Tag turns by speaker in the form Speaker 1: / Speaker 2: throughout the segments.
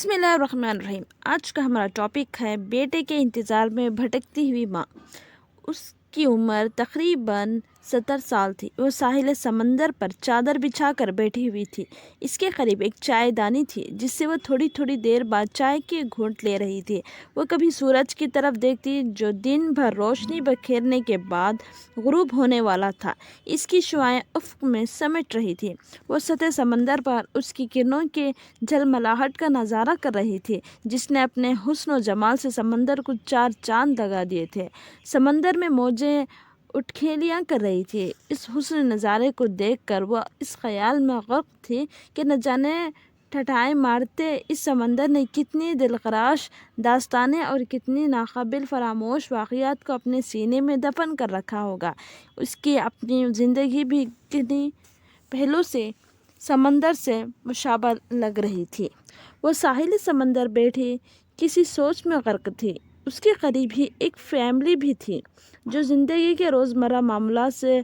Speaker 1: बिस्मिल्लाहिर्रहमानिर्रहीम। आज का हमारा टॉपिक है बेटे के इंतज़ार में भटकती हुई माँ। उसकी उम्र तकरीबन 70 साल थी। वो साहिल समंदर पर चादर बिछाकर बैठी हुई थी। इसके करीब एक चायदानी थी जिससे वो थोड़ी थोड़ी देर बाद चाय के घूंट ले रही थी। वो कभी सूरज की तरफ देखती जो दिन भर रोशनी बखेरने के बाद गुरूब होने वाला था। इसकी शुआएं उफ़्क़ में समेट रही थी। वो सतह समंदर पर उसकी किरणों के झलमलाहट का नज़ारा कर रही थी जिसने अपने हुस्न और जमाल से समंदर को 4 चांद लगा दिए थे। समंदर में मौजें उठखेलियाँ कर रही थी। इस हुस्न नज़ारे को देखकर वह इस ख्याल में गर्क थी कि न जाने ठठाएं मारते इस समंदर ने कितनी दिलखराश दास्तानें और कितनी नाकाबिल फरामोश वाक़यात को अपने सीने में दफन कर रखा होगा। उसकी अपनी ज़िंदगी भी कितनी पहलू से समंदर से मुशाबह लग रही थी। वो साहिल समंदर बैठी किसी सोच में गर्क थी। उसके करीब ही एक फैमिली भी थी जो ज़िंदगी के रोज़मर्रा मामला से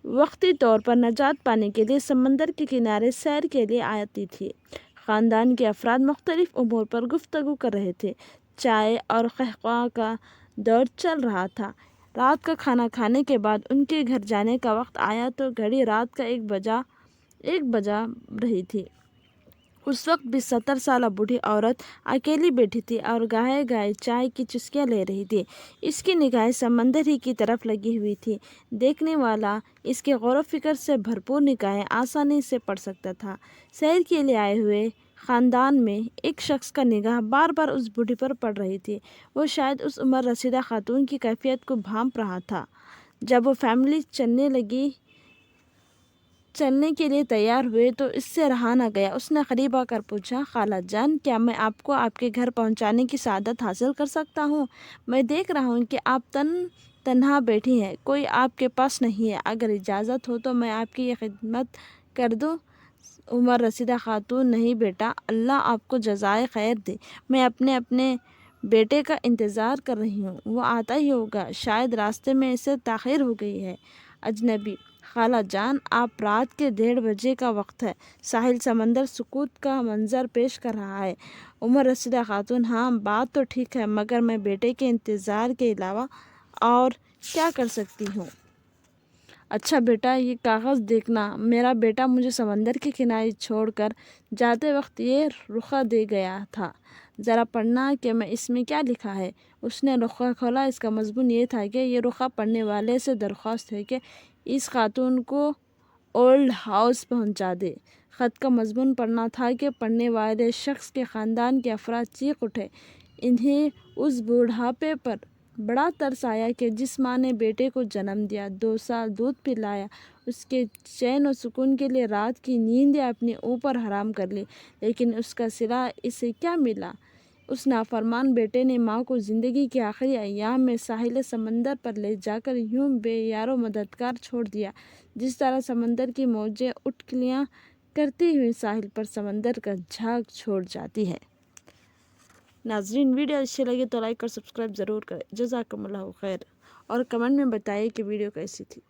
Speaker 1: वक्ती तौर पर निजात पाने के लिए समंदर के किनारे सैर के लिए आती थी। ख़ानदान के अफराद मुख्तलिफ उमूर पर गुफ्तगू कर रहे थे। चाय और कहवा का दौर चल रहा था। रात का खाना खाने के बाद उनके घर जाने का वक्त आया तो घड़ी रात का 1 बजा रही थी। उस वक्त भी 70 साल बूढ़ी औरत अकेली बैठी थी और गाहे गाहे चाय की चुस्कियाँ ले रही थी। इसकी निगाहें समंदर ही की तरफ लगी हुई थी। देखने वाला इसके गौर फिक्र से भरपूर निगाहें आसानी से पढ़ सकता था। सैर के लिए आए हुए ख़ानदान में एक शख्स का निगाह बार बार उस बूढ़ी पर पड़ रही थी। वो शायद उस उम्र रसीदा खातून की कैफियत को भांप रहा था। जब वो फैमिली चलने के लिए तैयार हुए तो इससे रहा न गया। उसने करीब आकर पूछा, खाला जान, क्या मैं आपको आपके घर पहुंचाने की सआदत हासिल कर सकता हूं? मैं देख रहा हूं कि आप तन्हा बैठी हैं, कोई आपके पास नहीं है। अगर इजाज़त हो तो मैं आपकी ये खिदमत कर दूं। उमर रसीदा खातून, नहीं बेटा, अल्लाह आपको जज़ाए खैर दे। मैं अपने बेटे का इंतज़ार कर रही हूँ। वो आता ही होगा, शायद रास्ते में इसे ताख़ीर हो गई है। अजनबी, खाला जान, आप रात के 1:30 बजे का वक्त है। साहिल समंदर सुकूत का मंजर पेश कर रहा है। उमर रसीदा खातून, हाँ बात तो ठीक है, मगर मैं बेटे के इंतज़ार के अलावा और क्या कर सकती हूँ? अच्छा बेटा, ये कागज़ देखना। मेरा बेटा मुझे समंदर के किनारे छोड़कर जाते वक्त ये रुखा दे गया था। ज़रा पढ़ना कि मैं इसमें क्या लिखा है। उसने रुखा खोला। इसका मज़मून ये था कि ये रुखा पढ़ने वाले से दरख्वास्त है कि इस खातून को ओल्ड हाउस पहुंचा दे। ख़त का मज़मून पढ़ना था कि पढ़ने वाले शख्स के ख़ानदान के अफराद चीख उठे। इन्हें उस बूढ़ापे पर बड़ा तरस आया कि जिस माँ ने बेटे को जन्म दिया, 2 साल दूध पिलाया, उसके चैन और सुकून के लिए रात की नींदें अपने ऊपर हराम कर ली, लेकिन उसका सिला इसे क्या मिला? उस नाफरमान बेटे ने माँ को ज़िंदगी के आखिरी अय्याम में साहिल समंदर पर ले जाकर यूं बेयारो मददगार छोड़ दिया जिस तरह समंदर की मौजें उठखलियाँ करती हुई साहिल पर समंदर का झाग छोड़ जाती है। नाज़रीन, वीडियो अच्छी लगी तो लाइक और सब्सक्राइब ज़रूर करें। जज़ाकमुल्लाहु खैर। और कमेंट में बताइए कि वीडियो कैसी थी।